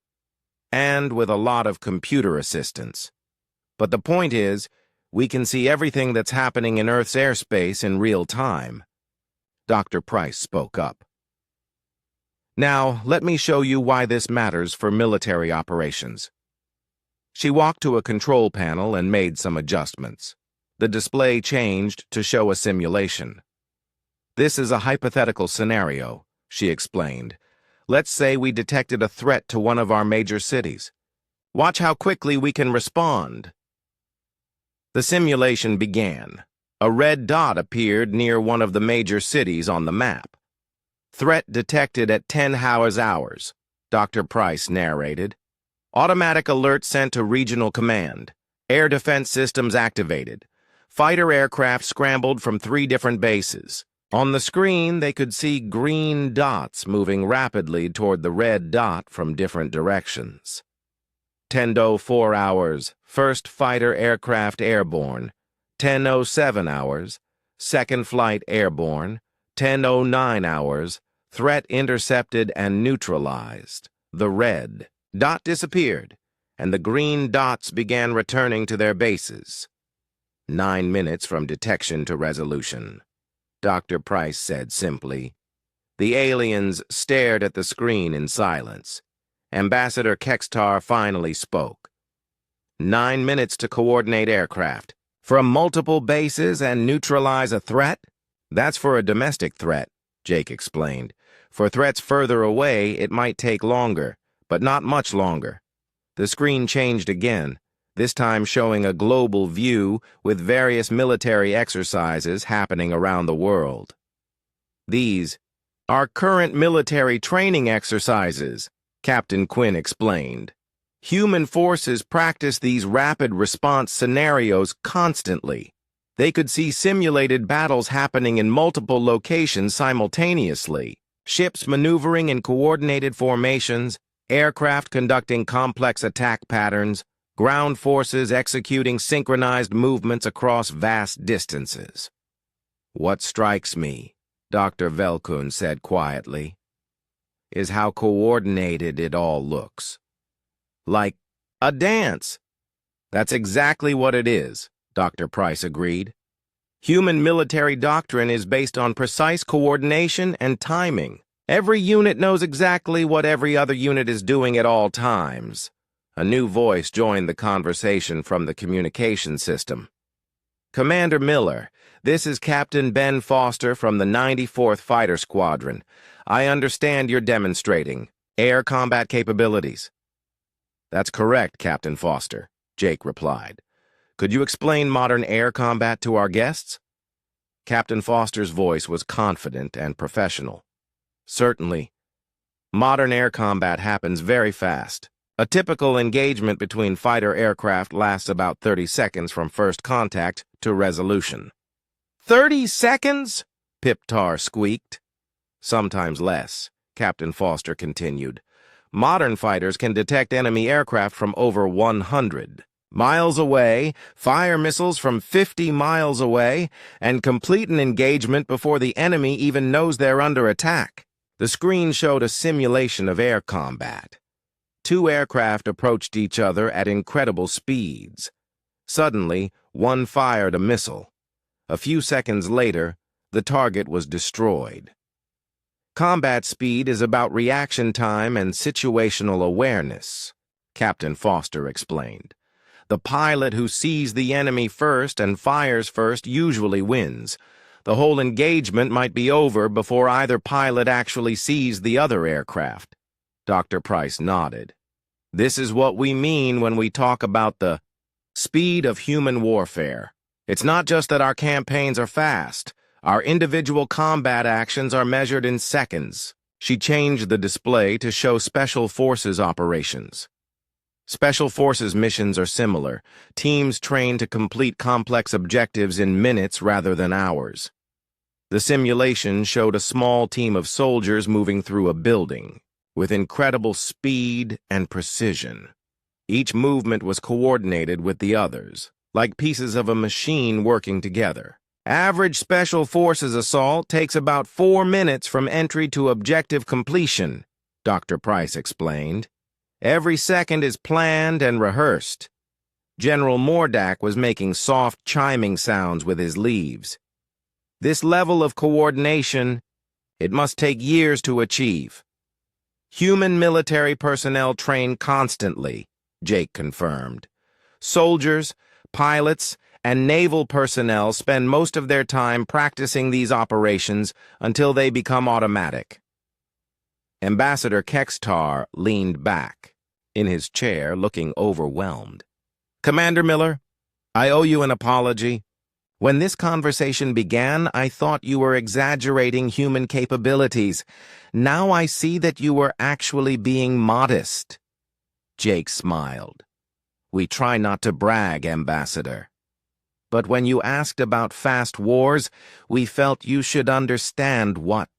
"and with a lot of computer assistance. But the point is, we can see everything that's happening in Earth's airspace in real time." Dr. Price spoke up. "Now, let me show you why this matters for military operations." She walked to a control panel and made some adjustments. The display changed to show a simulation. "This is a hypothetical scenario," she explained. "Let's say we detected a threat to one of our major cities. Watch how quickly we can respond." The simulation began. A red dot appeared near one of the major cities on the map. "Threat detected at 10 hours," Dr. Price narrated. "Automatic alert sent to regional command. Air defense systems activated. Fighter aircraft scrambled from 3 different bases." On the screen, they could see green dots moving rapidly toward the red dot from different directions. 10:04 hours, first fighter aircraft airborne. 10:07 hours, second flight airborne. 10:09 hours, threat intercepted and neutralized. The red dot disappeared, and the green dots began returning to their bases. 9 minutes from detection to resolution, Dr. Price said simply. The aliens stared at the screen in silence. Ambassador Kextar finally spoke. 9 minutes to coordinate aircraft. From multiple bases and neutralize a threat? That's for a domestic threat, Jake explained. For threats further away, it might take longer, but not much longer. The screen changed again, this time showing a global view with various military exercises happening around the world. These are current military training exercises, Captain Quinn explained. Human forces practice these rapid response scenarios constantly. They could see simulated battles happening in multiple locations simultaneously, ships maneuvering in coordinated formations, aircraft conducting complex attack patterns, ground forces executing synchronized movements across vast distances. What strikes me, Dr. Velkun said quietly, is how coordinated it all looks. Like a dance. That's exactly what it is, Dr. Price agreed. Human military doctrine is based on precise coordination and timing. Every unit knows exactly what every other unit is doing at all times. A new voice joined the conversation from the communication system. Commander Miller, this is Captain Ben Foster from the 94th Fighter Squadron. I understand you're demonstrating air combat capabilities. That's correct, Captain Foster, Jake replied. Could you explain modern air combat to our guests? Captain Foster's voice was confident and professional. Certainly. Modern air combat happens very fast. A typical engagement between fighter aircraft lasts about 30 seconds from first contact to resolution. 30 seconds? Pip-Tar squeaked. Sometimes less, Captain Foster continued. Modern fighters can detect enemy aircraft from over 100 miles away, fire missiles from 50 miles away, and complete an engagement before the enemy even knows they're under attack. The screen showed a simulation of air combat. Two aircraft approached each other at incredible speeds. Suddenly, one fired a missile. A few seconds later, the target was destroyed. Combat speed is about reaction time and situational awareness, Captain Foster explained. The pilot who sees the enemy first and fires first usually wins. The whole engagement might be over before either pilot actually sees the other aircraft. Dr. Price nodded. This is what we mean when we talk about the speed of human warfare. It's not just that our campaigns are fast. Our individual combat actions are measured in seconds. She changed the display to show Special Forces operations. Special Forces missions are similar. Teams train to complete complex objectives in minutes rather than hours. The simulation showed a small team of soldiers moving through a building with incredible speed and precision. Each movement was coordinated with the others, like pieces of a machine working together. Average Special Forces assault takes about 4 minutes from entry to objective completion, Dr. Price explained. Every second is planned and rehearsed. General Mordak was making soft chiming sounds with his leaves. This level of coordination, it must take years to achieve. Human military personnel train constantly, Jake confirmed. Soldiers, pilots, and naval personnel spend most of their time practicing these operations until they become automatic. Ambassador Kextar leaned back in his chair, looking overwhelmed. Commander Miller, I owe you an apology. When this conversation began, I thought you were exaggerating human capabilities. Now I see that you were actually being modest. Jake smiled. We try not to brag, Ambassador. But when you asked about fast wars, we felt you should understand what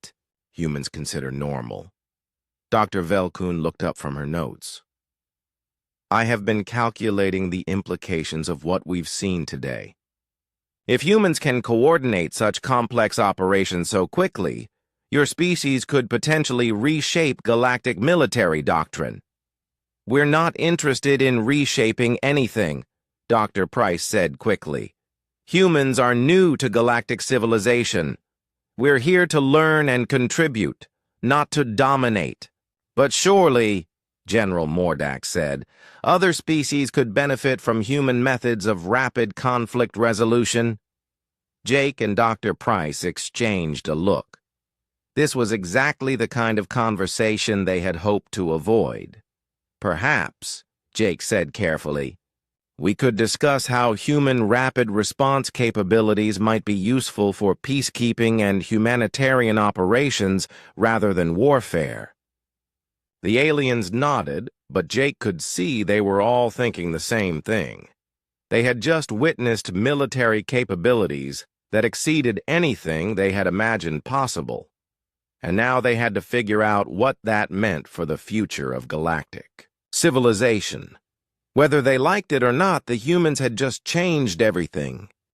humans consider normal. Dr. Velkun looked up from her notes. I have been calculating the implications of what we've seen today. If humans can coordinate such complex operations so quickly, your species could potentially reshape galactic military doctrine. We're not interested in reshaping anything, Dr. Price said quickly. Humans are new to galactic civilization. We're here to learn and contribute, not to dominate. But surely, General Mordak said, other species could benefit from human methods of rapid conflict resolution. Jake and Dr. Price exchanged a look. This was exactly the kind of conversation they had hoped to avoid. Perhaps, Jake said carefully. We could discuss how human rapid response capabilities might be useful for peacekeeping and humanitarian operations rather than warfare. The aliens nodded, but Jake could see they were all thinking the same thing. They had just witnessed military capabilities that exceeded anything they had imagined possible, and now they had to figure out what that meant for the future of galactic civilization. Whether they liked it or not, the humans had just changed everything,